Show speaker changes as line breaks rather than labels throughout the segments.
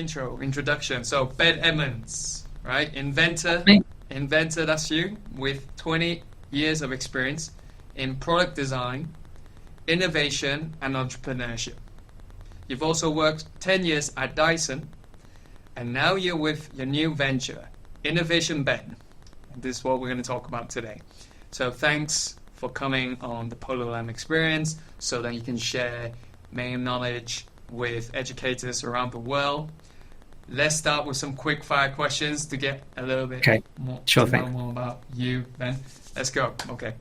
introduction. So Ben Edmonds, right? Inventor,
Me.
that's you, with 20 years of experience in product design, innovation, and entrepreneurship. You've also worked 10 years at Dyson, and now you're with your new venture, Innovation Ben. And this is what we're going to talk about today. So thanks for coming on the Polo Lamb Experience so that you can share main knowledge with educators around the world. Let's start with some quick fire questions to get a little bit more,
sure
to know more about you, Ben. Let's go. Okay.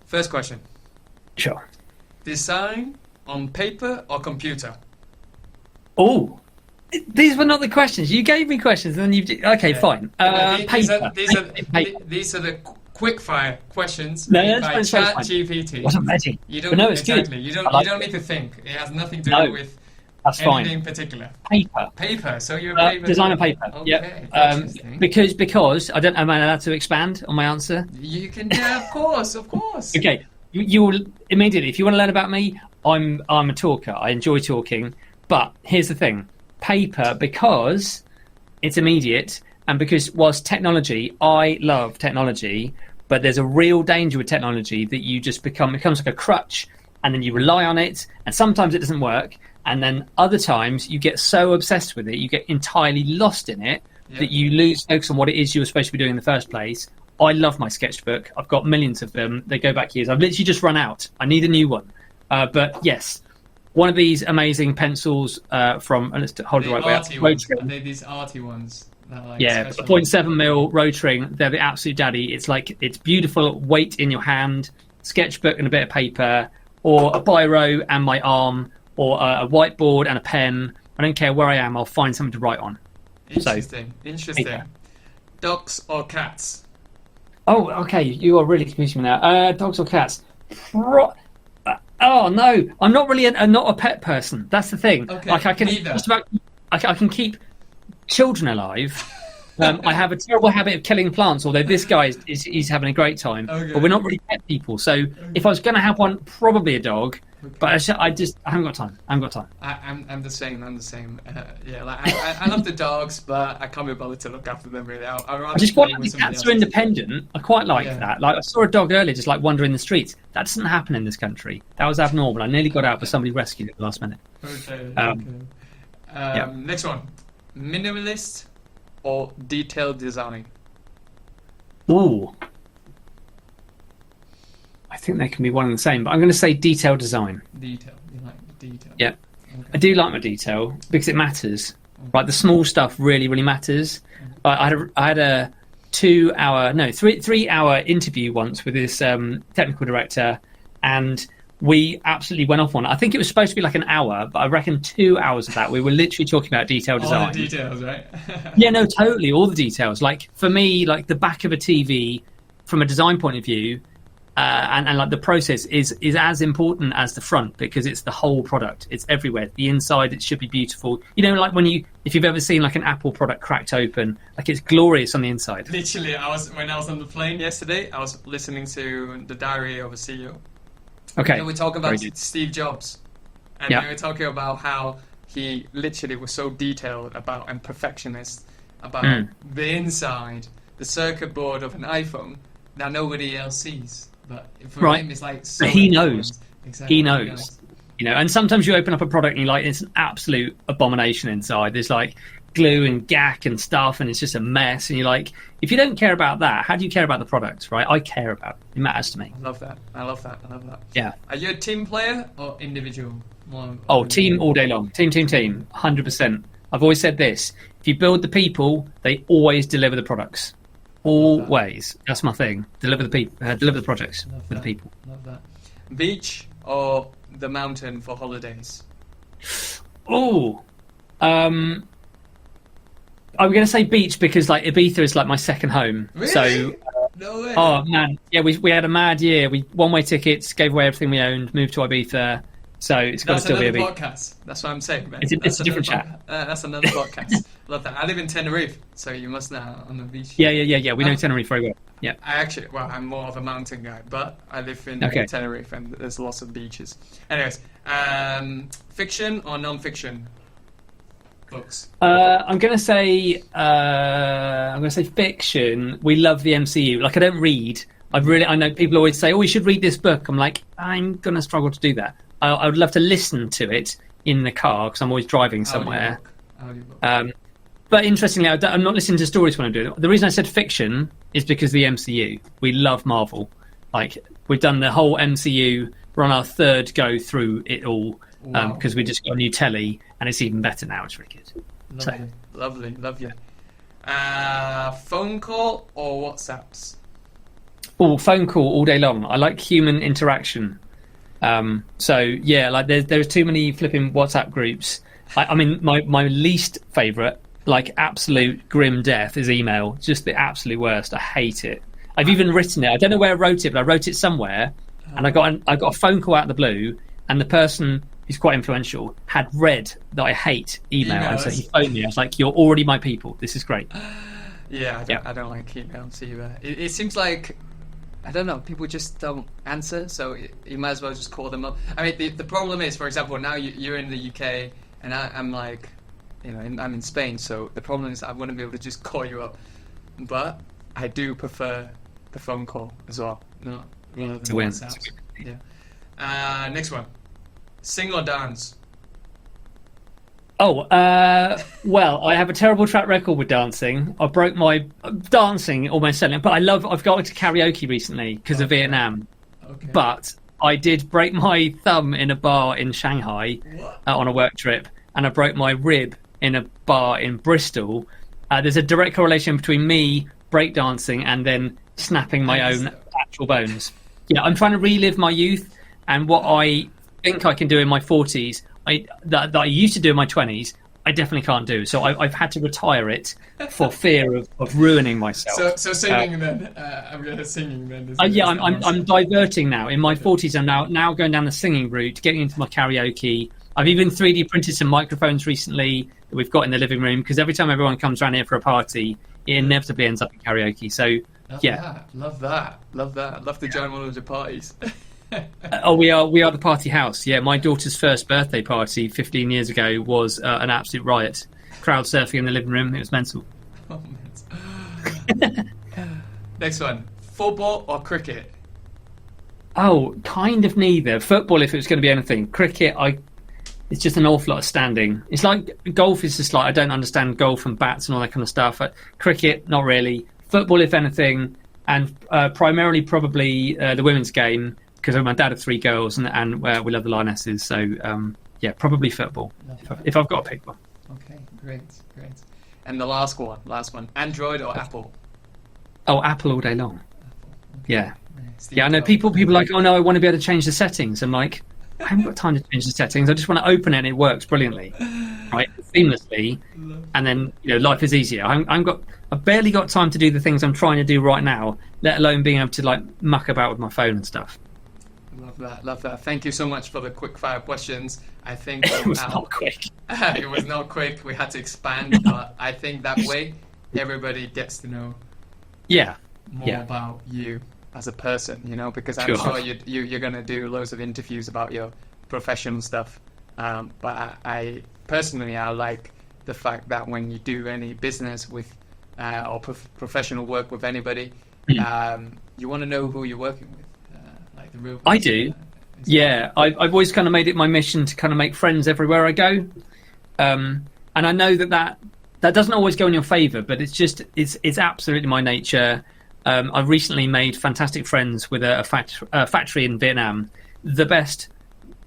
First question.
Sure.
Design on paper or computer?
Oh, these were not the questions. You gave me questions, and then fine. Paper.
These are the quick fire questions
No,
made by
that's
ChatGPT.
Wasn't ready.
You don't
No, it's
exactly.
good.
You
I like
don't need to think. It has nothing to do with
that's
anything
fine.
particular.
Paper.
Paper. So you're a paper
design on
guy.
paper.
Okay.
Yeah.
Interesting.
Because I don't. Am I allowed to expand on my answer?
You can. Yeah, of course.
Okay. You will immediately. If you want to learn about me, I'm a talker. I enjoy talking. But here's the thing: paper, because it's immediate, and because whilst technology, I love technology, but there's a real danger with technology that you just it becomes like a crutch, and then you rely on it, and sometimes it doesn't work, and then other times you get so obsessed with it, you get entirely lost in it, that you lose focus on what it is you were supposed to be doing in the first place. I love my sketchbook. I've got millions of them. They go back years. I've literally just run out. I need a new one. But yes, one of these amazing pencils from, let's hold it the right way up.
They're these arty ones. Like
0.7mm Rotring. They're the absolute daddy. It's beautiful weight in your hand, sketchbook and a bit of paper, or a biro and my arm, or a whiteboard and a pen. I don't care where I am. I'll find something to write on.
Interesting.
Paper.
Dogs or cats?
Oh, okay. You are really confusing me now. Dogs or cats? Oh no, I'm not really not a pet person. That's the thing.
Okay,
like I can I can keep children alive. I have a terrible habit of killing plants, although this guy is having a great time.
Okay.
But we're not really pet people. So if I was going to have one, probably a dog. But I haven't got time. I'm
the same. I love the dogs, but I can't be bothered to look after them really.
I just quite like the cats are independent. I quite like that. Like I saw a dog earlier just like wandering the streets. That doesn't happen in this country. That was abnormal. I nearly got out, but somebody rescued it at the last minute.
Okay. Next one. Minimalist or detailed design?
Ooh. I think they can be one and the same, but I'm going to say detailed design.
Detail. You like detail?
Yeah.
Okay.
I do like my detail because it matters. Right, the small stuff really, really matters. I had a 3-hour interview once with this technical director, and we absolutely went off on it. I think it was supposed to be like an hour, but I reckon 2 hours of that we were literally talking about detailed design.
All the details, right?
Yeah, no, totally, all the details. Like for me, like the back of a TV, from a design point of view, and like the process is as important as the front, because it's the whole product. It's everywhere. The inside, it should be beautiful. You know, like if you've ever seen like an Apple product cracked open, like it's glorious on the inside.
Literally, when I was on the plane yesterday, I was listening to the Diary of a CEO.
Okay.
And we talk about Steve Jobs, and we were talking about how he literally was so detailed about and perfectionist about the inside, the circuit board of an iPhone that nobody else sees. But for him, it's like so
he knows.
Exactly.
He knows. You know, and sometimes you open up a product and you're like, it's an absolute abomination inside. There's like glue and gack and stuff, and it's just a mess. And you're like, if you don't care about that, how do you care about the product, right? I care about it. It matters to me.
I love that.
Yeah.
Are you a team player or individual?
Team all day long. Team. 100%. I've always said this. If you build the people, they always deliver the products. Always. That's my thing. Deliver the projects with the people.
Love that. Beach or the mountain for holidays?
I'm going to say beach because like Ibiza is like my second home.
Really?
So,
no way.
Oh man, yeah, we had a mad year. We one-way tickets, gave away everything we owned, moved to Ibiza. So it's got to still be a beach.
Podcast. That's what I'm saying, man.
It's a different chat.
That's another podcast. Love that. I live in Tenerife, so you must know on the beach.
Yeah. We know Tenerife very well. Yeah.
I'm more of a mountain guy, but I live in Tenerife, and there's lots of beaches. Anyways, fiction or non-fiction? books?
I'm going to say fiction. We love the MCU. Like, I don't read. I know people always say, "Oh, you should read this book." I'm like, I'm going to struggle to do that. I would love to listen to it in the car because I'm always driving somewhere.
Audiobook.
But interestingly, I'm not listening to stories when I do it. The reason I said fiction is because of the MCU. We love Marvel. Like, we've done the whole MCU. We're on our third go through it all because we just got a new telly, and it's even better now. It's really good.
Lovely. Phone call or WhatsApps?
Oh, phone call all day long. I like human interaction. So yeah, like there's too many flipping WhatsApp groups. I mean, my least favourite, like absolute grim death, is email. Just the absolute worst. I hate it. I've even written it. I don't know where I wrote it, but I wrote it somewhere, and I got a phone call out of the blue, and the person who's quite influential had read that I hate email, and so he phoned me. I was like, "You're already my people. This is great."
Yeah, I don't like emails either. It seems like, I don't know, people just don't answer, so you might as well just call them up. I mean, the problem is, for example, now you're in the UK, and I'm like, I'm in Spain, so the problem is I wouldn't be able to just call you up. But I do prefer the phone call as well. No, rather than WhatsApp. Yeah. Next one. Sing or dance?
Oh, well, I have a terrible track record with dancing. I broke my dancing almost selling, but I've got into karaoke recently because of Vietnam.
Okay.
But I did break my thumb in a bar in Shanghai on a work trip, and I broke my rib in a bar in Bristol. There's a direct correlation between me breakdancing and then snapping my own actual bones. Yeah, I'm trying to relive my youth and what I think I can do in my 40s. That I used to do in my 20s, I definitely can't do. So I've had to retire it for fear of ruining myself.
So singing then. I'm going to singing then.
I'm diverting now. In my 40s, I'm now going down the singing route, getting into my karaoke. I've even 3D printed some microphones recently that we've got in the living room, because every time everyone comes around here for a party, it inevitably ends up in karaoke. So
Love that. Love to join one of the parties.
We are the party house. Yeah, my daughter's first birthday party 15 years ago was an absolute riot. Crowd surfing in the living room. It was mental.
Oh, next one. Football or cricket?
Oh, kind of neither. Football, if it was going to be anything. Cricket, it's just an awful lot of standing. It's like golf is just like, I don't understand golf and bats and all that kind of stuff. Cricket, not really. Football, if anything, and primarily probably the women's game, because my dad had 3 girls and we love the Lionesses. So, probably football, if I've got to pick one.
Okay, great. And the last one. Android or Apple?
Oh, Apple all day long.
Okay.
Yeah. Yeah, I know people are like, oh no, I want to be able to change the settings. I'm like, I haven't got time to change the settings. I just want to open it and it works brilliantly, right, seamlessly, and then life is easier. I've barely got time to do the things I'm trying to do right now, let alone being able to like muck about with my phone and stuff.
Love that. Thank you so much for the quick fire questions. I think
it was not quick.
It was not quick. We had to expand, but I think that way everybody gets to know more about you as a person, because I'm sure you're going to do loads of interviews about your professional stuff. But I personally, I like the fact that when you do any business with or professional work with anybody, you want to know who you're working with. Like the real person.
I do. Yeah, I've always kind of made it my mission to kind of make friends everywhere I go. And I know that doesn't always go in your favour, but it's absolutely my nature. I've recently made fantastic friends with a factory in Vietnam, the best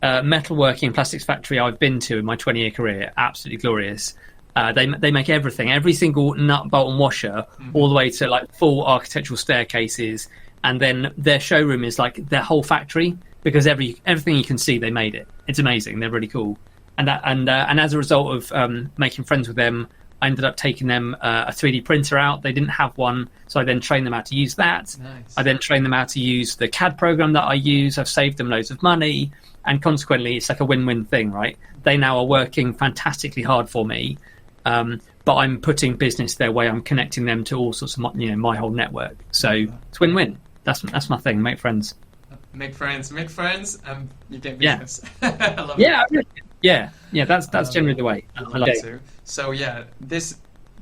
metalworking and plastics factory I've been to in my 20-year career. Absolutely glorious. They make everything, every single nut, bolt and washer, all the way to like full architectural staircases. And then their showroom is like their whole factory, because everything you can see, they made it. It's amazing. They're really cool. And as a result of making friends with them, I ended up taking them a 3D printer out. They didn't have one, so I then trained them how to use that.
Nice.
I then trained them how to use the CAD program that I use. I've saved them loads of money, and consequently, it's like a win-win thing, right? They now are working fantastically hard for me, but I'm putting business their way. I'm connecting them to all sorts of my whole network. So it's win-win. That's my thing. Make friends.
Make friends, and you get business. I love
it. Yeah. Yeah, that's generally the way. I like it.
So yeah,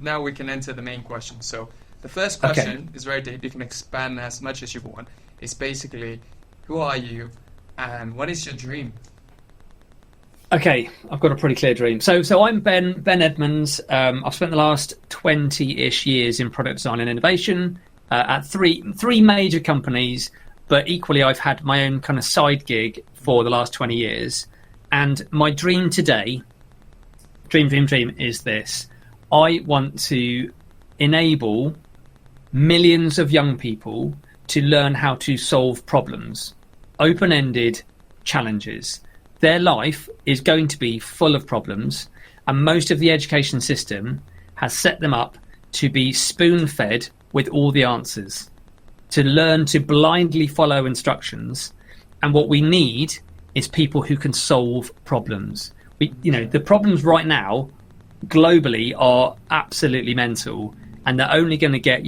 now we can enter the main question. So the first question is very deep. You can expand as much as you want. It's basically, who are you, and what is your dream?
Okay, I've got a pretty clear dream. So I'm Ben Edmonds. I've spent the last 20-ish years in product design and innovation at three major companies, but equally I've had my own kind of side gig for the last 20 years. And my dream today, dream is this. I want to enable millions of young people to learn how to solve problems, open-ended challenges. Their life is going to be full of problems, and most of the education system has set them up to be spoon-fed with all the answers, to learn to blindly follow instructions. And what we need is people who can solve problems. The problems right now globally are absolutely mental, and they're only going to get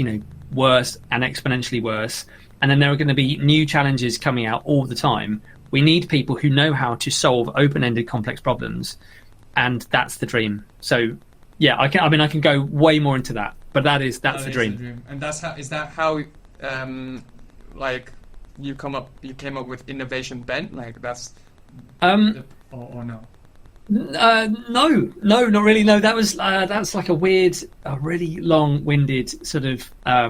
worse and exponentially worse. And then there are going to be new challenges coming out all the time. We need people who know how to solve open-ended, complex problems, and that's the dream. So, yeah, I can go way more into that, but that's the dream.
And is that how you came up with Innovation Ben? Like that's or no?
No, not really. No, that's like a really long-winded sort of I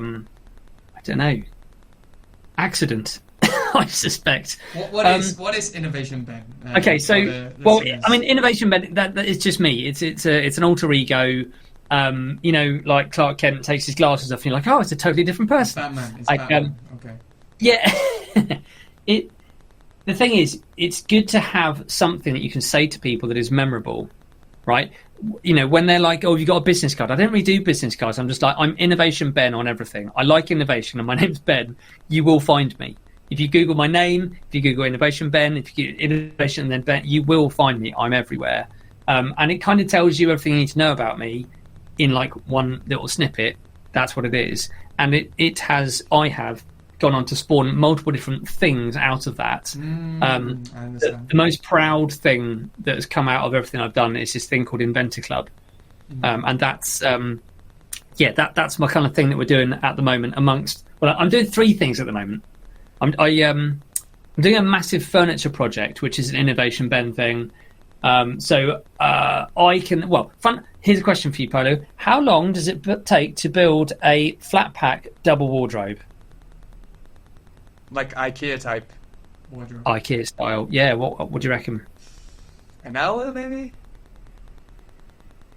don't know, accident. I suspect.
What is Innovation Ben?
Okay, so Innovation Ben that is just me. It's an alter ego. Like Clark Kent takes his glasses off, and you're like, oh, it's a totally different person.
Batman. It's Batman. Okay.
Yeah. The thing is, it's good to have something that you can say to people that is memorable, right? When they're like, oh, have you got a business card? I don't really do business cards. I'm just like, I'm Innovation Ben on everything. I like innovation, and my name's Ben. You will find me. If you Google my name, if you Google Innovation Ben, if you Google Innovation and then Ben, you will find me. I'm everywhere. And it kind of tells you everything you need to know about me in like one little snippet. That's what it is. And I have gone on to spawn multiple different things out of that. The most proud thing that has come out of everything I've done is this thing called Inventor Club. And that's that's my kind of thing that we're doing at the moment I'm doing three things at the moment. I'm doing a massive furniture project, which is an Innovation Ben thing. Here's a question for you, Polo. How long does it take to build a flat pack double wardrobe?
Like IKEA type wardrobe.
IKEA style, yeah. What do you reckon?
An hour, maybe.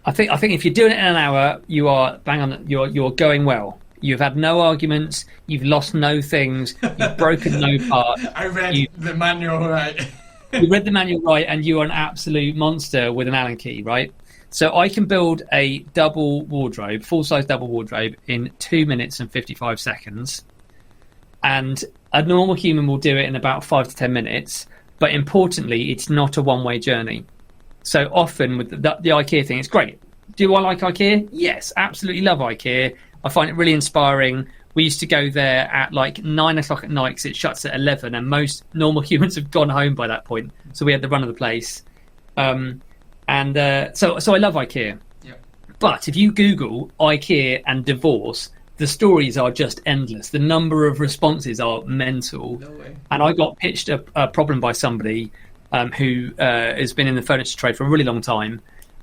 I think if you're doing it in an hour, you are bang on. You're going well. You've had no arguments. You've lost no things. You've broken no part.
I read the manual right.
You read the manual right, and you are an absolute monster with an Allen key, right? So I can build a double wardrobe, full-size double wardrobe, in 2 minutes and 55 seconds. And a normal human will do it in about 5 to 10 minutes. But importantly, it's not a one-way journey. So often with the IKEA thing, it's great. Do I like IKEA? Yes, absolutely love IKEA. I find it really inspiring. We used to go there at like 9 o'clock at night because it shuts at 11, and most normal humans have gone home by that point. So we had the run of the place. So I love IKEA.
Yep.
But if you Google IKEA and divorce, the stories are just endless. The number of responses are mental.
No way.
And I got pitched a problem by somebody who has been in the furniture trade for a really long time.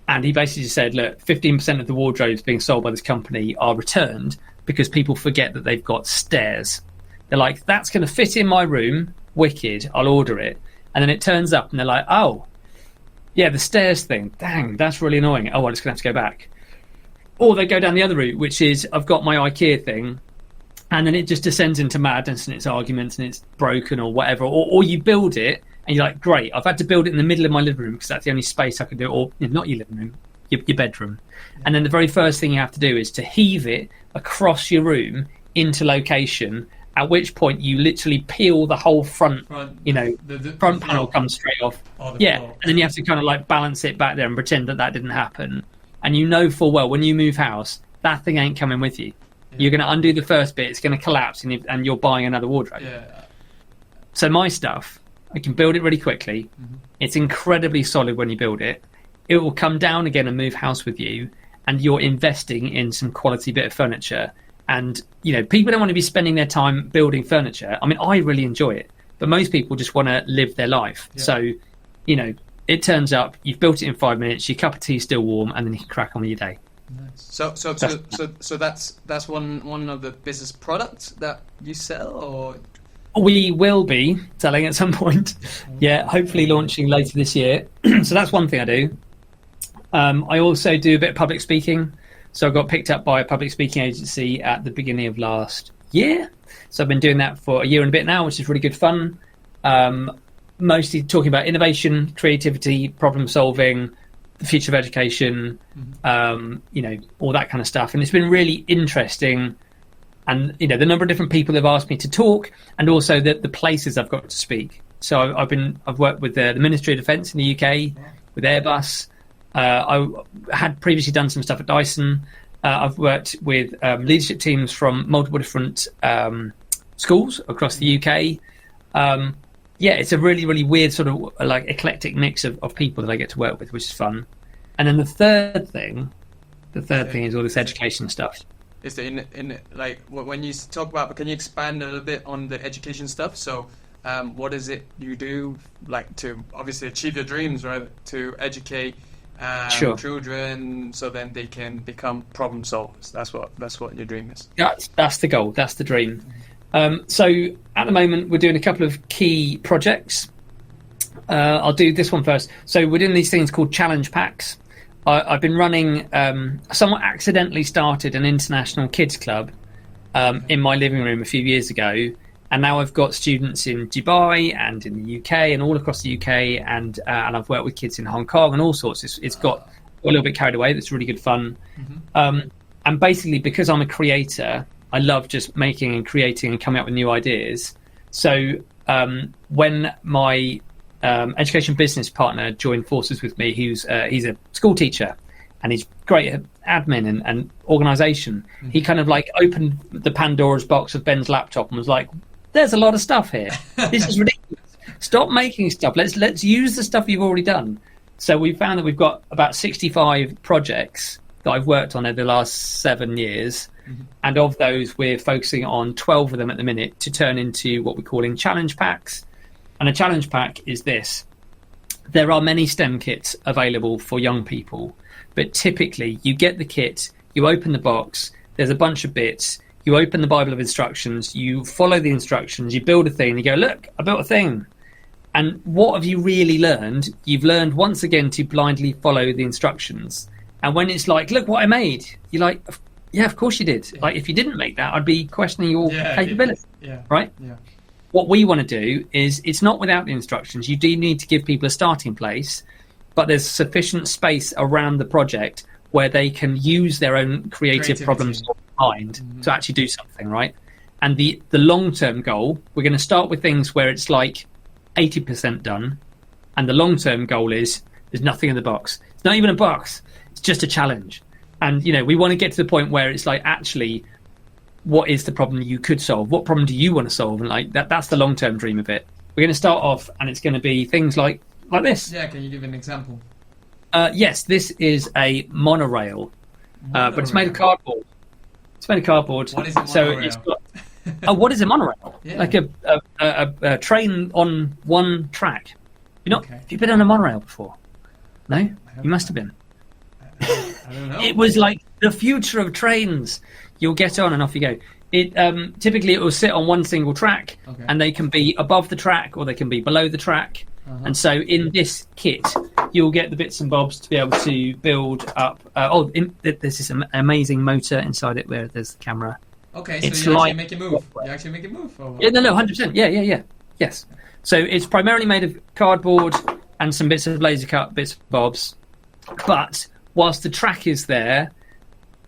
And he basically said, look, 15% of the wardrobes being sold by this company are returned because people forget that they've got stairs. They're like, that's going to fit in my room. Wicked. I'll order it. And then it turns up and they're like, oh, yeah, the stairs thing. Dang, that's really annoying. Oh, I'm just going to have to go back. Or they go down the other route, which is I've got my IKEA thing. And then it just descends into madness and it's arguments and it's broken or whatever. Or you build it. And you're like, great, I've had to build it in the middle of my living room because that's the only space I can do it, or not your living room, your bedroom. Yeah. And then the very first thing you have to do is to heave it across your room into location, at which point you literally peel the whole front the front panel comes straight off.
Floor.
And then you have to kind of like balance it back there and pretend that didn't happen. And you know full well when you move house, that thing ain't coming with you. Yeah. You're going to undo the first bit, it's going to collapse, and you're buying another wardrobe.
Yeah.
So my stuff, I can build it really quickly.
Mm-hmm.
It's incredibly solid when you build it. it will come down again and move house with you, and you're investing in some quality bit of furniture. And, you know, people don't want to be spending their time building furniture. I mean, I really enjoy it, but most people just want to live their life. Yeah. So, you know, it turns up, you've built it in 5 minutes, your cup of tea's still warm, and then you can crack on with your day.
Nice. So that's one of the business products that you sell, or
we will be selling at some point. Yeah, hopefully launching later this year. So that's one thing I do. I also do a bit of public speaking. So I got picked up by a public speaking agency at the beginning of last year. So I've been doing that for a year and a bit now, which is really good fun. Mostly talking about innovation, creativity, problem solving, the future of education, you know, all that kind of stuff. And it's been really interesting. And, you know, the number of different people have asked me to talk, and also the places I've got to speak. So I've worked with the Ministry of Defence in the UK, with Airbus. I had previously done some stuff at Dyson. I've worked with leadership teams from multiple different schools across the UK. Yeah, it's a really, really weird sort of like eclectic mix of people that I get to work with, which is fun. And then the third thing is all this education stuff.
Is there in like when you talk about, can you expand a little bit on the education stuff? So what is it you do, like, to obviously achieve your dreams, right? To educate children so then they can become problem solvers. That's what your dream is.
That's the goal. That's the dream. So at the moment we're doing a couple of key projects. I'll do this one first. So we're doing these things called challenge packs. I've been running, somewhat accidentally started an international kids club in my living room a few years ago, and now I've got students in Dubai and in the UK and all across the UK, and I've worked with kids in Hong Kong and all sorts. It's got a little bit carried away. That's really good fun. And basically, because I'm a creator, I love just making and creating and coming up with new ideas. So when my education business partner joined forces with me, he's a school teacher and he's great at admin and organisation. He kind of like opened the Pandora's box of Ben's laptop and was like, there's a lot of stuff here. This is ridiculous. Stop making stuff. Let's use the stuff you've already done. So we found that we've got about 65 projects that I've worked on over the last 7 years. And of those, we're focusing on 12 of them at the minute to turn into what we're calling challenge packs. And a challenge pack is this. There are many STEM kits available for young people, but typically you get the kit, you open the box, there's a bunch of bits, you open the Bible of instructions, you follow the instructions, you build a thing, you go, look, I built a thing. And what have you really learned? You've learned once again to blindly follow the instructions. And when it's like, look what I made, you're like, yeah, of course you did. Like, if you didn't make that, I'd be questioning your capability, right? Yeah. What we want to do is, it's not without the instructions. You do need to give people a starting place, but there's sufficient space around the project where they can use their own creative problems mind to actually do something, right? And the long-term goal, we're going to start with things where it's like 80% done, and the long-term goal is there's nothing in the box. It's not even a box. It's just a challenge. And, you know, we want to get to the point where it's like, actually, what is the problem you could solve? What problem do you want to solve? And like that's the long-term dream of it. We're going to start off, and it's going to be things like this.
Yeah, can you give an example?
Yes, this is a monorail, but it's made of cardboard. It's made of cardboard.
What is a monorail?
So it's got, what is a monorail? Yeah. Like a train on one track. Have you been on a monorail before? No? You must have been.
I don't know.
It was like the future of trains. You'll get on and off you go. It typically it will sit on one single track, and they can be above the track or they can be below the track. And so in this kit, you'll get the bits and bobs to be able to build up. There's this amazing motor inside it where there's the camera.
Okay, so it's you actually make it move. You actually make it move.
Yeah, no, 100%. Yeah. Yes. So it's primarily made of cardboard and some bits of laser cut bits and bobs. But whilst the track is there,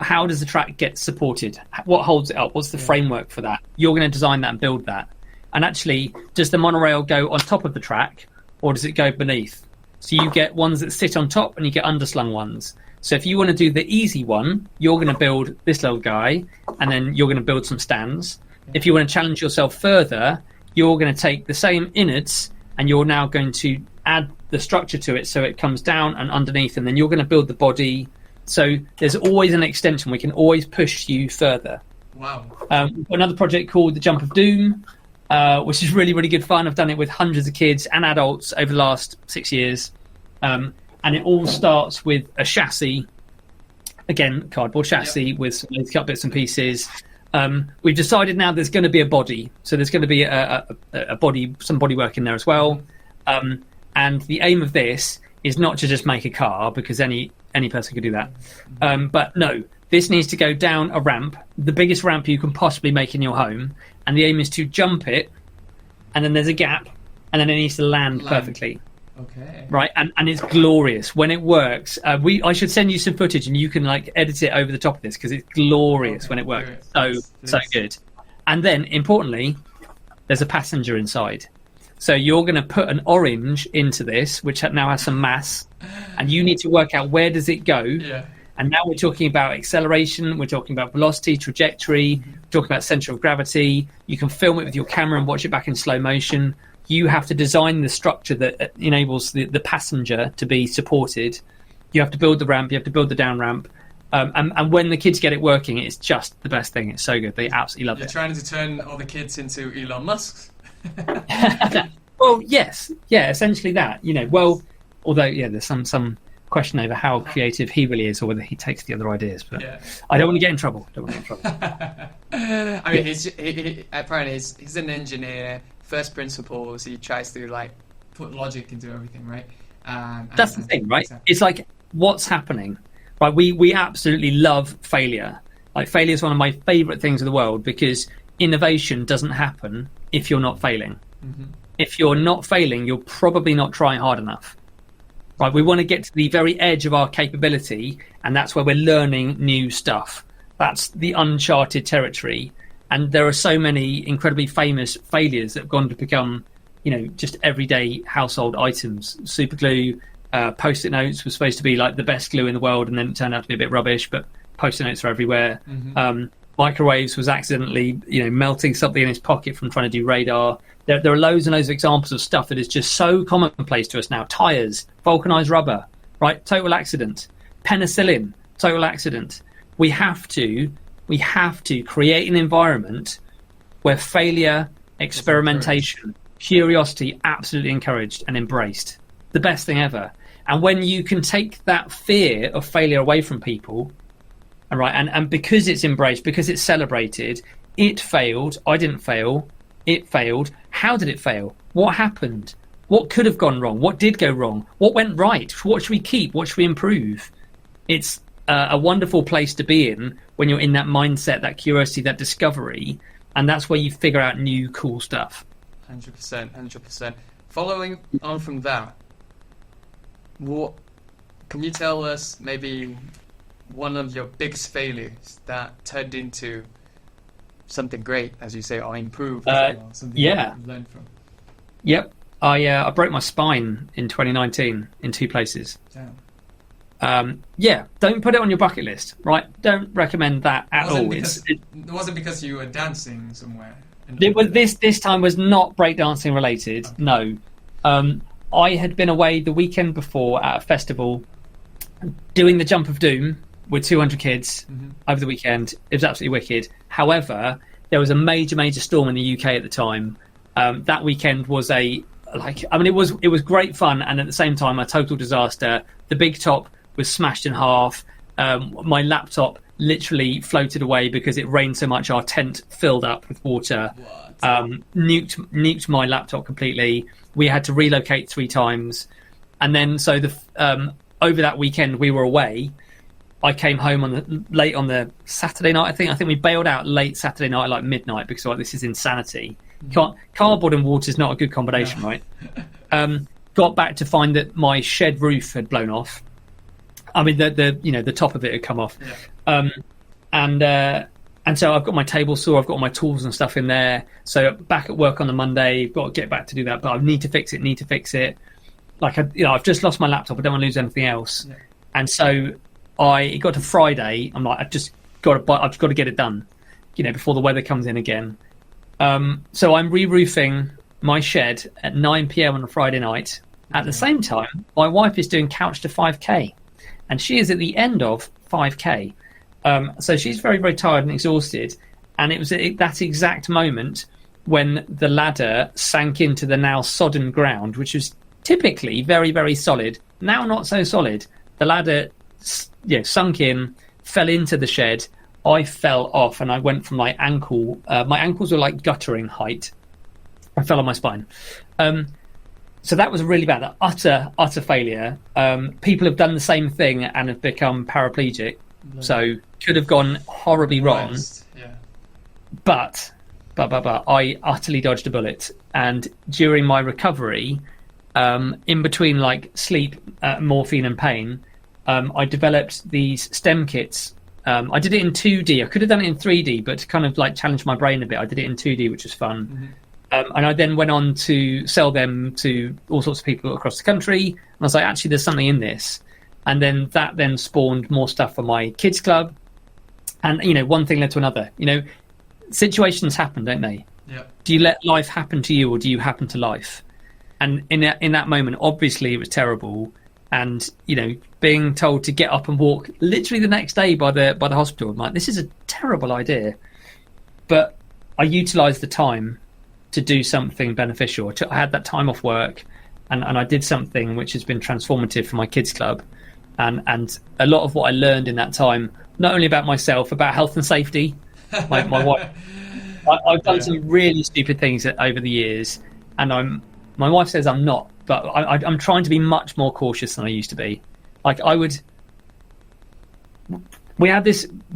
how does the track get supported? What holds it up? What's the framework for that? You're going to design that and build that. And actually, does the monorail go on top of the track, or does it go beneath? So you get ones that sit on top and you get underslung ones. So if you want to do the easy one, you're going to build this little guy, and then you're going to build some stands. If you want to challenge yourself further, you're going to take the same innards and you're now going to add the structure to it so it comes down and underneath, and then you're going to build the body. So there's always an extension. We can always push you further.
Wow.
We've got another project called the Jump of Doom, which is really, really good fun. I've done it with hundreds of kids and adults over the last 6 years. And it all starts with a chassis, again, cardboard chassis with some cut bits and pieces. We've decided now there's going to be a body. So there's going to be a body, some body work in there as well. And the aim of this is not to just make a car, because any person could do that. But no, this needs to go down a ramp, the biggest ramp you can possibly make in your home. And the aim is to jump it, and then there's a gap, and then it needs to land perfectly.
Okay.
Right, and it's glorious when it works. I should send you some footage, and you can like edit it over the top of this, because it's glorious when it works. So good. And then, importantly, there's a passenger inside. So you're going to put an orange into this, which now has some mass, and you need to work out where does it go.
Yeah.
And now we're talking about acceleration, we're talking about velocity, trajectory, we're talking about center of gravity. You can film it with your camera and watch it back in slow motion. You have to design the structure that enables the passenger to be supported. You have to build the ramp, you have to build the down ramp. And when the kids get it working, it's just the best thing. It's so good. They absolutely love it.
You're trying to turn all the kids into Elon Musks.
Well, yes. Yeah, essentially that. Well, although, there's some question over how creative he really is, or whether he takes the other ideas. But I don't want to get in trouble.
I mean, he apparently he's an engineer, first principles. He tries to like put logic into everything, right?
That's the thing, right? Exactly. It's like, what's happening? Right? We absolutely love failure. Like, failure is one of my favorite things in the world, because innovation doesn't happen if you're not failing. Mm-hmm. If you're not failing, you're probably not trying hard enough. Right? We want to get to the very edge of our capability, and that's where we're learning new stuff. That's the uncharted territory. And there are so many incredibly famous failures that have gone to become, just everyday household items. Super glue, Post-it notes was supposed to be like the best glue in the world, and then it turned out to be a bit rubbish, but Post-it notes are everywhere. Mm-hmm. Microwaves was accidentally, melting something in his pocket from trying to do radar. There are loads and loads of examples of stuff that is just so commonplace to us now. Tires, vulcanized rubber, right? Total accident. Penicillin, total accident. We have to create an environment where failure, experimentation, curiosity, absolutely encouraged and embraced. The best thing ever. And when you can take that fear of failure away from people, and because it's embraced, because it's celebrated, it failed, I didn't fail, it failed. How did it fail? What happened? What could have gone wrong? What did go wrong? What went right? What should we keep? What should we improve? It's a wonderful place to be in when you're in that mindset, that curiosity, that discovery, and that's where you figure out new cool stuff.
100%. Following on from that, what can you tell us maybe one of your biggest failures that turned into something great, as you say, or improved, or something you learned from?
Yep. I broke my spine in 2019 in 2 places.
Damn.
Don't put it on your bucket list, right? Don't recommend that at all.
It wasn't because you were dancing somewhere.
This time was not breakdancing related. Okay. No. I had been away the weekend before at a festival doing the Jump of Doom with 200 kids over the weekend. It was absolutely wicked. However, there was a major storm in the UK at the time. That weekend was it was great fun, and at the same time a total disaster. The big top was smashed in half. My laptop literally floated away because it rained so much. Our tent filled up with water. Nuked my laptop completely. We had to relocate 3 times, and then so over that weekend we were away. I came home late on the Saturday night. I think we bailed out late Saturday night, like midnight, because this is insanity. Cardboard and water is not a good combination, right? Got back to find that my shed roof had blown off. I mean, the top of it had come off. Yeah. And so I've got my table saw, I've got all my tools and stuff in there. So back at work on the Monday, got to get back to do that, but I need to fix it. Like, I've just lost my laptop. I don't want to lose anything else. Yeah. And so it got to Friday. I'm like, I've got to get it done, before the weather comes in again. So I'm re-roofing my shed at 9 p.m. on a Friday night. At the same time, my wife is doing Couch to 5K, and she is at the end of 5K. So she's very, very tired and exhausted. And it was at that exact moment when the ladder sank into the now sodden ground, which was typically very, very solid. Now not so solid. The ladder sunk in, fell into the shed. I fell off, and I went from my ankle. My ankles were like guttering height. I fell on my spine. So that was really bad. Utter failure. People have done the same thing and have become paraplegic. So could have gone horribly wrong.
Yeah.
But I utterly dodged a bullet. And during my recovery, in between like sleep, morphine and pain, I developed these STEM kits. I did it in 2D. I could have done it in 3D, but to kind of like challenge my brain a bit, I did it in 2D, which was fun.
Mm-hmm.
And I then went on to sell them to all sorts of people across the country. And I was like, actually, there's something in this. And then that then spawned more stuff for my kids club. And, one thing led to another. Situations happen, don't they?
Yeah.
Do you let life happen to you, or do you happen to life? And in that moment, obviously, it was terrible. And, being told to get up and walk literally the next day by the hospital, I'm like, this is a terrible idea. But I utilised the time to do something beneficial. I had that time off work, and I did something which has been transformative for my kids club. And a lot of what I learned in that time, not only about myself, about health and safety, my wife. I've done some really stupid things over the years, and my wife says I'm not, but I'm trying to be much more cautious than I used to be. Like we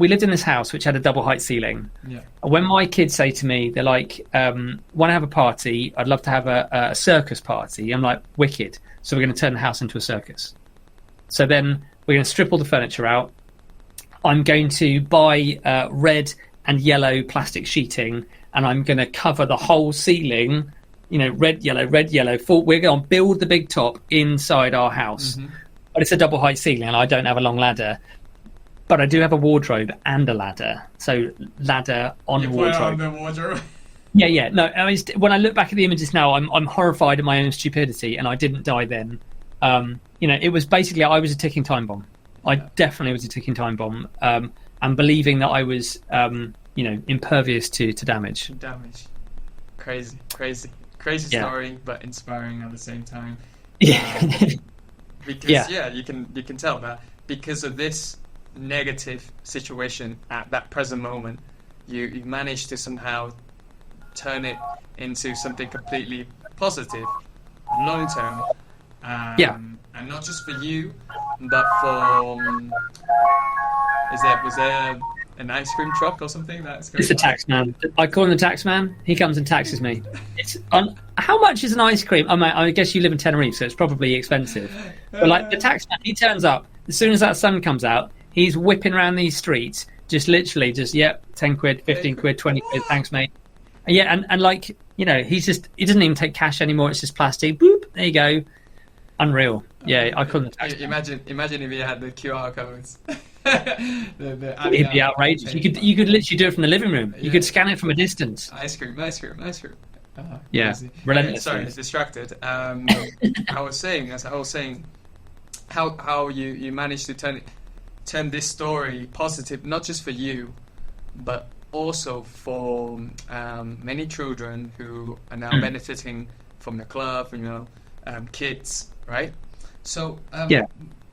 lived in this house which had a double height ceiling.
Yeah.
When my kids say to me, they're like, want to have a party, I'd love to have a circus party. I'm like, wicked. So we're going to turn the house into a circus. So then we're going to strip all the furniture out. I'm going to buy red and yellow plastic sheeting, and I'm going to cover the whole ceiling, red, yellow. We're going to build the big top inside our house. Mm-hmm. But it's a double height ceiling, and I don't have a long ladder. But I do have a wardrobe and a ladder. So ladder on wardrobe.
On the wardrobe.
Yeah. No, when I look back at the images now, I'm horrified at my own stupidity, and I didn't die then. It was basically, I was a ticking time bomb. I definitely was a ticking time bomb. And believing that I was, impervious to damage.
Crazy story, but inspiring at the same time.
Yeah.
Because you can tell that because of this negative situation at that present moment, you managed to somehow turn it into something completely positive, long term. And not just for you, but for was there an ice cream truck or something that's going?
It's a tax man. I call him the tax man. He comes and taxes me. It's how much is an ice cream? I guess you live in Tenerife, so it's probably expensive. But like the tax man, he turns up as soon as that sun comes out. He's whipping around these streets, just 10 quid, 15 quid, 20 quid. Thanks, mate. Yeah, and like he doesn't even take cash anymore. It's just plastic. Boop. There you go. Unreal. Yeah, I couldn't.
Imagine if you had the QR codes.
It'd be outrageous. You could literally do it from the living room. You could scan it from a distance.
Ice cream.
Yeah, relentless.
Sorry, distracted. I was saying how you managed to turn this story positive, not just for you, but also for many children who are now benefiting from the club. Kids, right? So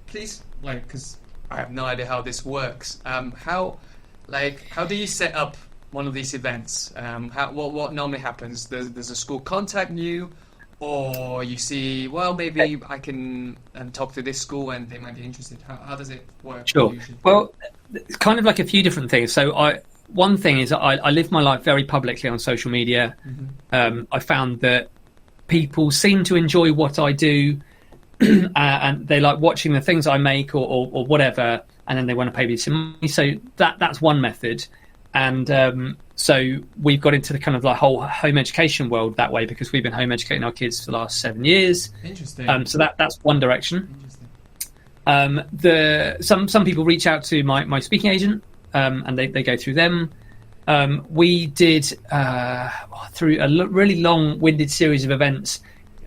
please, because I have no idea how this works. How do you set up one of these events? What normally happens? Does a school contact you, or you see, well, maybe I can talk to this school and they might be interested? How does it work?
Sure. Well, it's kind of like a few different things. So one thing is I live my life very publicly on social media. Mm-hmm. I found that people seem to enjoy what I do. And they like watching the things I make or whatever, and then they want to pay me some money. So that's one method. And so we've got into the kind of the whole home education world that way, because we've been home educating our kids for the last 7 years.
Interesting.
So that's one direction. Interesting. Some people reach out to my speaking agent, and they go through them. we did through a really long-winded series of events,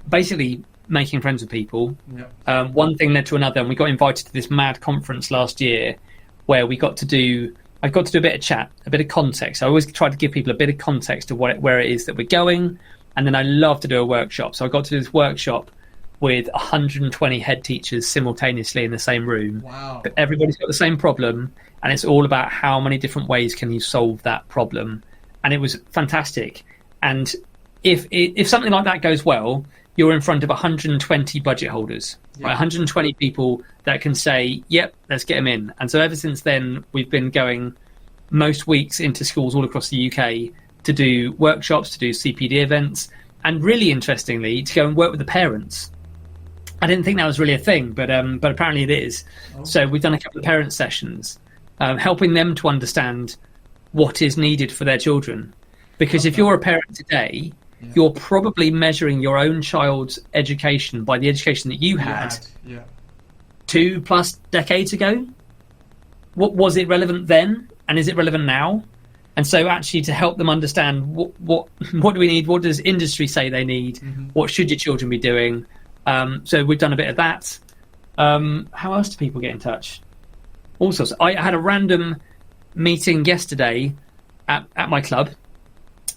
basically making friends with people. One thing led to another, and we got invited to this mad conference last year where I got to do a bit of chat, a bit of context. I always try to give people a bit of context of where it is that we're going, and then I love to do a workshop. So I got to do this workshop with 120 head teachers simultaneously in the same room.
Wow.
But everybody's got the same problem, and it's all about how many different ways can you solve that problem. And it was fantastic. And if something like that goes well, you're in front of 120 budget holders, right? 120 people that can say, yep, let's get them in. And so ever since then, we've been going most weeks into schools all across the UK to do workshops, to do CPD events, and really interestingly, to go and work with the parents. I didn't think that was really a thing, but apparently it is. Oh. So we've done a couple of parent sessions, helping them to understand what is needed for their children. Because if you're a parent today, you're probably measuring your own child's education by the education that you had 2+ decades ago. What was it relevant then, and is it relevant now? And so actually to help them understand what do we need, what does industry say they need, what should your children be doing? So we've done a bit of that. How else do people get in touch? All sorts. I had a random meeting yesterday at my club.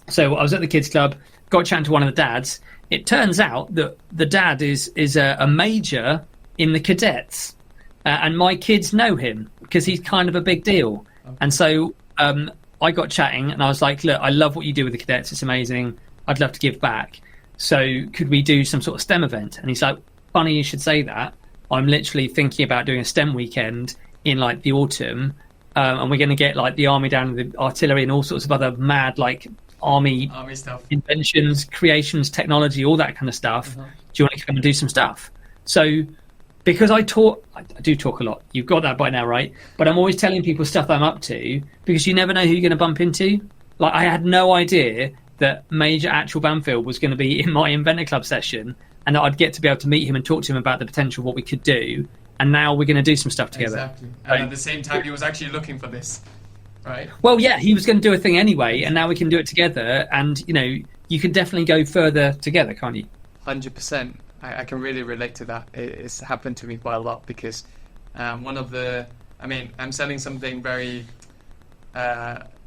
So I was at the kids club, got chatting to one of the dads. It turns out that the dad is a major in the cadets, and my kids know him because he's kind of a big deal. Okay. And so I got chatting, and I was like, look, I love what you do with the cadets. It's amazing. I'd love to give back. So could we do some sort of STEM event? And he's like, funny you should say that. I'm literally thinking about doing a STEM weekend in like the autumn, and we're going to get like the army down, the artillery, and all sorts of other mad like army stuff, inventions, creations, technology, all that kind of stuff. Do you want to come and do some stuff? So because I do talk a lot. You've got that by now, right? But I'm always telling people stuff that I'm up to, because you never know who you're going to bump into. Like I had no idea that Major Actual Banfield was going to be in my Inventor Club session, and that I'd get to be able to meet him and talk to him about the potential of what we could do. And now we're going to do some stuff together.
Exactly. And at the same time, he was actually looking for this, right?
Well, yeah, he was going to do a thing anyway, and now we can do it together. And, you know, you can definitely go further together, can't you?
100%. I can really relate to that. It's happened to me quite a lot because I'm selling something very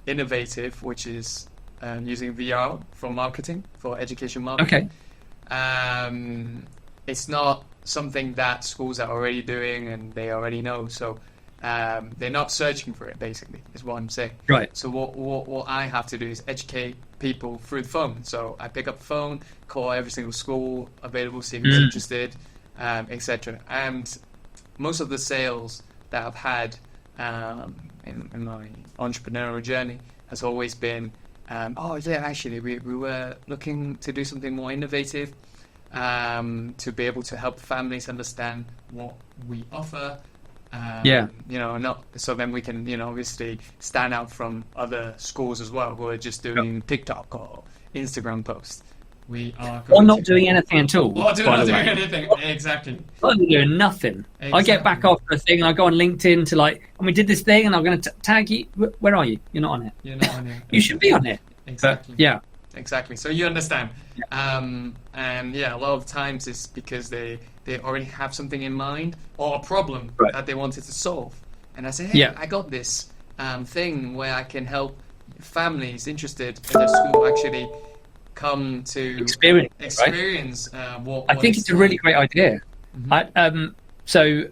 innovative, which is using VR for marketing, for education marketing. Okay. It's not something that schools are already doing and they already know, so they're not searching for it, basically, is what I'm saying.
Right.
So what I have to do is educate people through the phone. So I pick up the phone, call every single school available, see who's interested, etc. And most of the sales that I've had in my entrepreneurial journey has always been, we were looking to do something more innovative, to be able to help families understand what we offer. Not so then we can, obviously stand out from other schools as well who are just doing TikTok or Instagram posts. We are
not doing anything at all.
Not doing anything. Exactly.
Not doing nothing. Exactly. I get back after a thing and I go on LinkedIn to and we did this thing and I'm going to tag you. Where are you? You're not on it.
You're not on it.
You should be on it.
Exactly.
But, yeah.
Exactly. So you understand.
Yeah.
A lot of times it's because they already have something in mind or a problem that they wanted to solve. And I say, hey, I got this thing where I can help families interested in their school actually come to experience what
I think it's a really great idea. Mm-hmm. So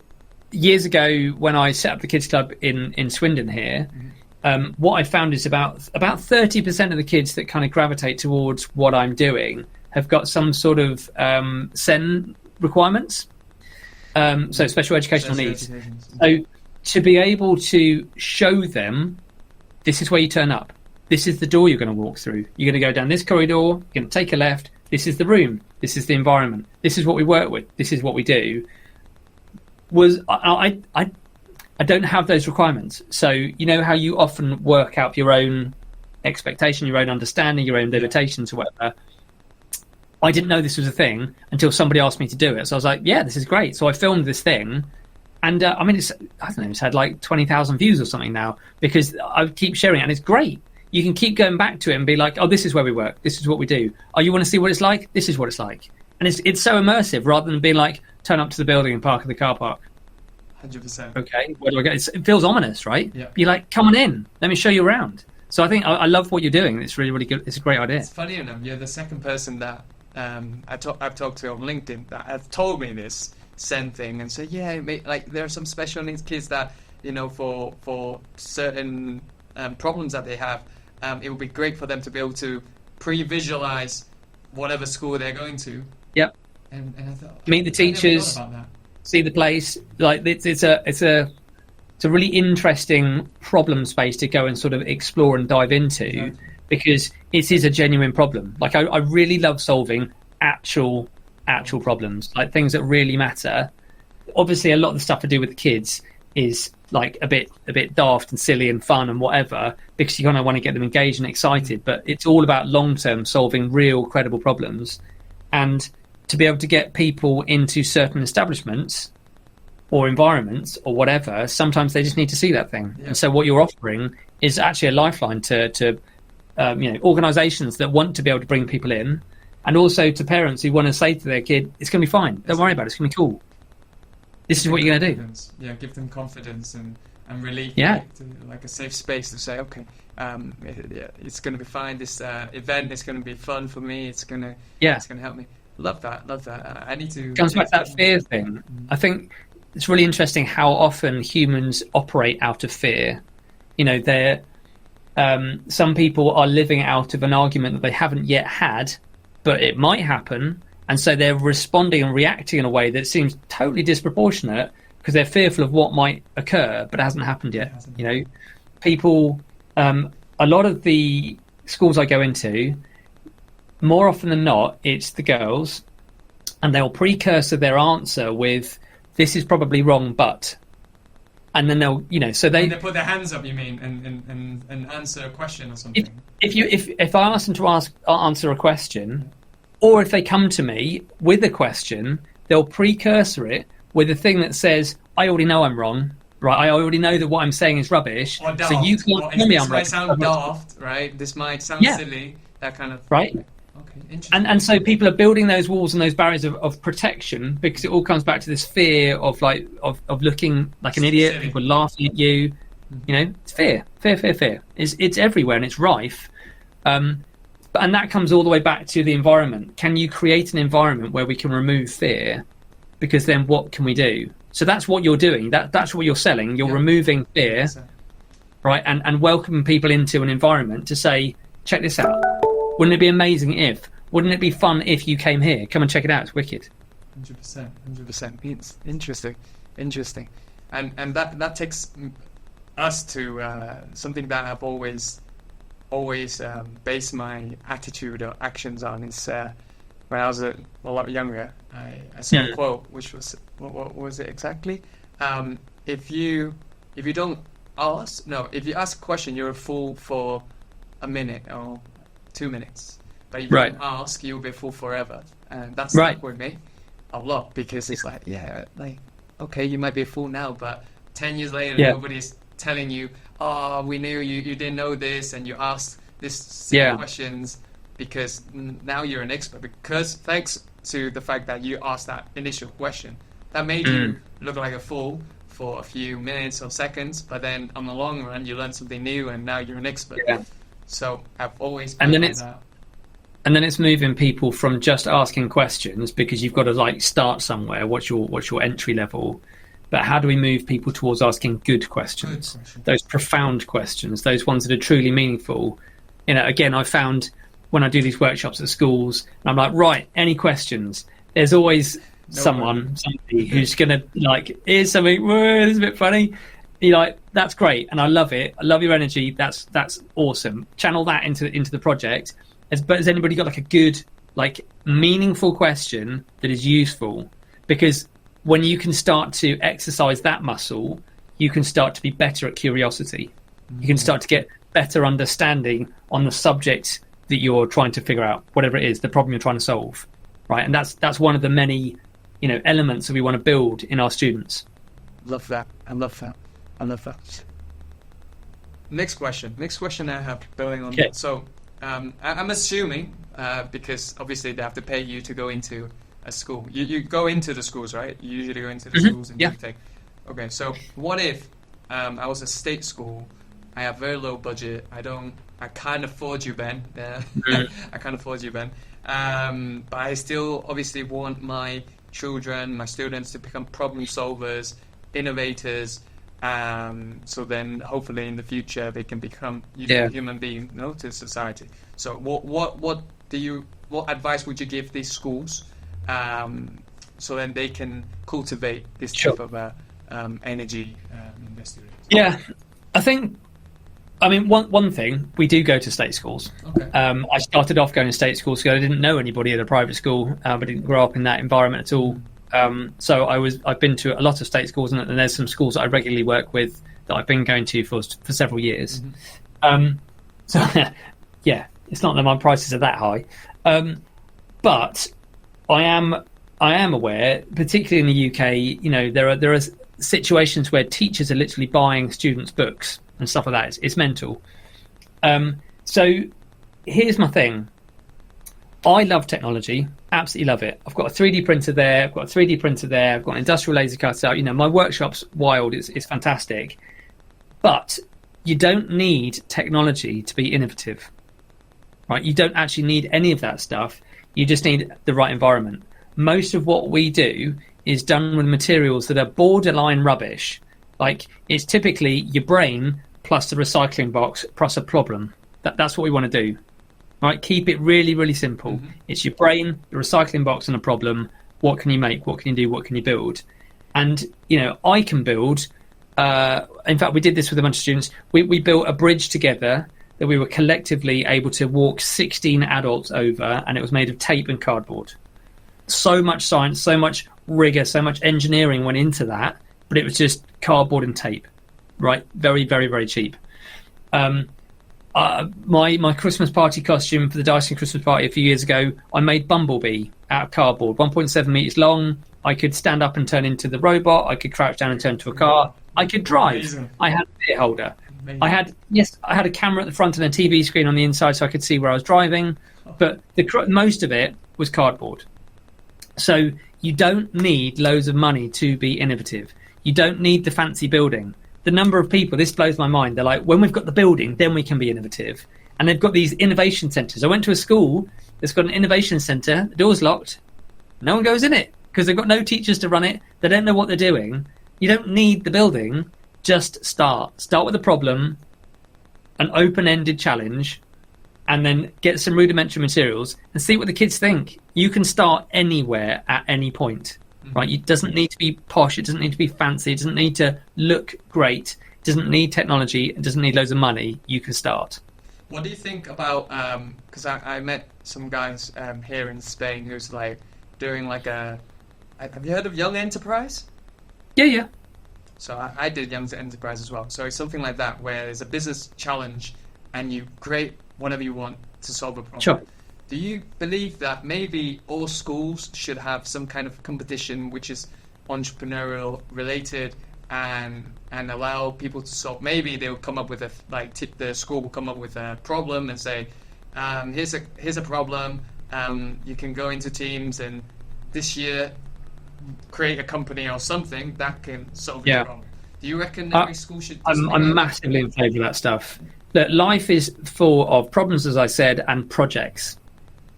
years ago when I set up the kids club in Swindon here, what I found is about 30% of the kids that kind of gravitate towards what I'm doing have got some sort of SEN requirements, so special educational needs. So to be able to show them, this is where you turn up, this is the door you're going to walk through, you're going to go down this corridor, you're going to take a left, this is the room, this is the environment, this is what we work with, this is what we do, I don't have those requirements. So you know how you often work out your own expectation, your own understanding, your own limitations or whatever. I didn't know this was a thing until somebody asked me to do it. So I was like, yeah, this is great. So I filmed this thing. And it's had like 20,000 views or something now because I keep sharing it. And it's great. you can keep going back to it and be like, oh, this is where we work. This is what we do. Oh, you want to see what it's like? This is what it's like. And it's so immersive rather than being like, turn up to the building and park in the car park.
100%.
Okay, where do I go? It feels ominous, right?
Yeah.
You're like, come on in. Let me show you around. So I think I love what you're doing. It's really, really good. It's a great idea.
It's funny enough, you're the second person that I've talked to on LinkedIn that have told me this same thing and said, yeah, like there are some special needs kids that, you know, for certain problems that they have, it would be great for them to be able to pre-visualize whatever school they're going to.
Yep.
And I thought,
meet the teachers, see the place. Like it's a really interesting problem space to go and sort of explore and dive into, because it is a genuine problem. Like I really love solving actual problems, like things that really matter. Obviously, a lot of the stuff to do with the kids is like a bit daft and silly and fun and whatever, because you kind of want to get them engaged and excited. But it's all about long-term solving real, credible problems, and to be able to get people into certain establishments or environments or whatever, sometimes they just need to see that thing. Yeah. And so what you're offering is actually a lifeline to organisations that want to be able to bring people in, and also to parents who want to say to their kid, it's going to be fine, don't worry about it, it's going to be cool. This is what you're going to do.
Yeah, give them confidence and relief.
Yeah.
Like a safe space to say, okay, it's going to be fine. This event is going to be fun for me. It's going to help me. Love that. I need to.
Comes back to that fear thing. Mm-hmm. I think it's really interesting how often humans operate out of fear. You know, some people are living out of an argument that they haven't yet had, but it might happen. And so they're responding and reacting in a way that seems totally disproportionate because they're fearful of what might occur, but it hasn't happened yet. You know, people, a lot of the schools I go into, more often than not, it's the girls, and they'll precursor their answer with, this is probably wrong, but, and then they'll, you know, so they
put their hands up, you mean, and answer a question or something.
If I ask them to answer a question, or if they come to me with a question, they'll precursor it with a thing that says, I already know I'm wrong, right? I already know that what I'm saying is rubbish,
or daft.
So you can't tell me I'm
right. This might sound daft, right? This might sound silly, that kind of...
Right.
Okay, interesting.
And so people are building those walls and those barriers of protection, because it all comes back to this fear of looking like an idiot,
silly.
People laughing at you. Mm-hmm. You know, it's fear. It's everywhere and it's rife. And that comes all the way back to the environment. Can you create an environment where we can remove fear? Because then what can we do? So that's what you're doing. That's what you're selling. You're removing fear, right? And welcoming people into an environment to say, check this out. Wouldn't it be amazing if? Wouldn't it be fun if you came here? Come and check it out. It's wicked.
100%. It's interesting. And that takes us to something that I've always based my attitude or actions on. Is when I was a lot younger, I saw a quote, which was, what was it exactly? If you ask a question, you're a fool for a minute or 2 minutes. But if you don't ask, you'll be a fool forever. And that's stuck with me a lot, because it's like, okay, you might be a fool now, but 10 years later, nobody's telling you, oh, we knew you didn't know this, and you asked these questions, because now you're an expert, because thanks to the fact that you asked that initial question, that made you look like a fool for a few minutes or seconds, but then on the long run, you learn something new, and now you're an expert. Yeah. So I've always been like that.
And then it's moving people from just asking questions, because you've got to start somewhere. What's your entry level? But how do we move people towards asking good questions? Those profound questions, those ones that are truly meaningful. You know, again, I found when I do these workshops at schools, and I'm like, right, any questions? There's always somebody who's going to here's something, this is a bit funny. You're like, that's great, and I love it. I love your energy. That's awesome. Channel that into the project. But has anybody got a good, meaningful question that is useful? Because when you can start to exercise that muscle, you can start to be better at curiosity. You can start to get better understanding on the subject that you're trying to figure out, whatever it is, the problem you're trying to solve, right? And that's one of the many, elements that we want to build in our students.
Love that. I love that. next question I have building on
Okay.
that. So I'm assuming because obviously they have to pay you to go into a school. You go into the schools, right? You usually go into the schools in the
Yeah.
UK. Okay, so what if I was a state school? I have very low budget. I can't afford you, Ben. I can't afford you, Ben. But I still obviously want my children, my students to become problem solvers, innovators. So then hopefully in the future they can become human beings, to society. So what advice would you give these schools so then they can cultivate this type of energy in their students?
Yeah, I mean, one thing, we do go to state schools.
Okay.
I started off going to state schools because I didn't know anybody at a private school. I didn't grow up in that environment at all. So I've been to a lot of state schools, and there's some schools that I regularly work with that I've been going to for several years. So yeah, it's not that my prices are that high, but I am aware, particularly in the UK, there are situations where teachers are literally buying students' books and stuff like that. It's mental. So here's my thing. I love technology, absolutely love it. I've got a 3D printer there, I've got an industrial laser cutter. My workshop's wild, it's fantastic. But you don't need technology to be innovative, right? You don't actually need any of that stuff. You just need the right environment. Most of what we do is done with materials that are borderline rubbish. Like, it's typically your brain plus the recycling box plus a problem. That's what we want to do. Right, keep it really, really simple. It's your brain, the recycling box, and a problem. What can you make? What can you do? What can you build? And I can build. In fact, we did this with a bunch of students. We built a bridge together that we were collectively able to walk 16 adults over, and it was made of tape and cardboard. So much science, so much rigor, so much engineering went into that, but it was just cardboard and tape. Right, very, very, very cheap. My Christmas party costume for the Dyson Christmas party a few years ago, I made Bumblebee out of cardboard, 1.7 meters long. I could stand up and turn into the robot. I could crouch down and turn into a car. I could drive.
Amazing.
I had a beer holder.
Amazing.
I had a camera at the front and a TV screen on the inside so I could see where I was driving. But most of it was cardboard. So you don't need loads of money to be innovative. You don't need the fancy building. The number of people, this blows my mind. They're like, when we've got the building, then we can be innovative. And they've got these innovation centres. I went to a school that's got an innovation centre. The door's locked. No one goes in it because they've got no teachers to run it. They don't know what they're doing. You don't need the building. Just start. Start with a problem, an open-ended challenge, and then get some rudimentary materials and see what the kids think. You can start anywhere at any point. Right, it doesn't need to be posh, it doesn't need to be fancy, it doesn't need to look great, it doesn't need technology, it doesn't need loads of money. You can start.
What do you think about, because I met some guys here in Spain who's like doing like have you heard of Young Enterprise?
Yeah.
So I did Young Enterprise as well. So it's something like that where there's a business challenge and you create whatever you want to solve a problem.
Sure.
Do you believe that maybe all schools should have some kind of competition which is entrepreneurial related and allow people to solve? Maybe they'll come up with the school will come up with a problem and say, here's a problem. You can go into teams and this year create a company or something that can solve your problem. Do you reckon every school should?
I'm massively in favour of that stuff. Look, life is full of problems, as I said, and projects.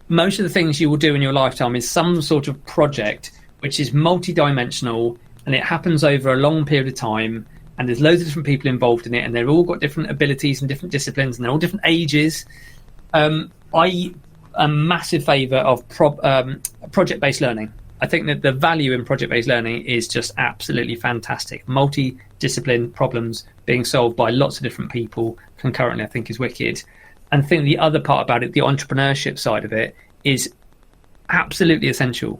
Most of the things you will do in your lifetime is some sort of project which is multi-dimensional and it happens over a long period of time and there's loads of different people involved in it and they've all got different abilities and different disciplines and they're all different ages. I am a massive favour of project-based learning. I think that the value in project-based learning is just absolutely fantastic. Multi-discipline problems being solved by lots of different people concurrently, I think, is wicked. And I think the other part about it, the entrepreneurship side of it, is absolutely essential.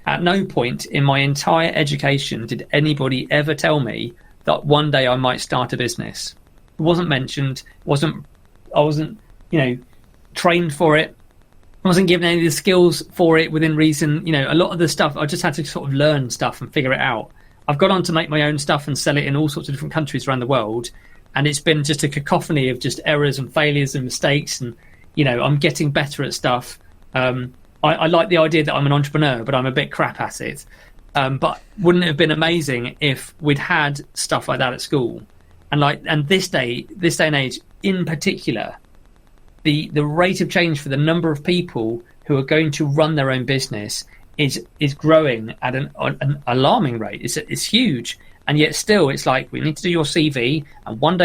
At no point in my entire education did anybody ever tell me that one day I might start a business. It wasn't mentioned. I wasn't, trained for it. I wasn't given any of the skills for it within reason. A lot of the stuff, I just had to sort of learn stuff and figure it out. I've gone on to make my own stuff and sell it in all sorts of different countries around the world. and it's been just a cacophony of just errors and failures and mistakes, and I'm getting better at stuff. I like the idea that I'm an entrepreneur, but I'm a bit crap at it. But wouldn't it have been amazing if we'd had stuff like that at school? And this day and age in particular, the rate of change for the number of people who are going to run their own business is growing at an alarming rate. It's huge, and yet still it's like, we need to do your CV, and one day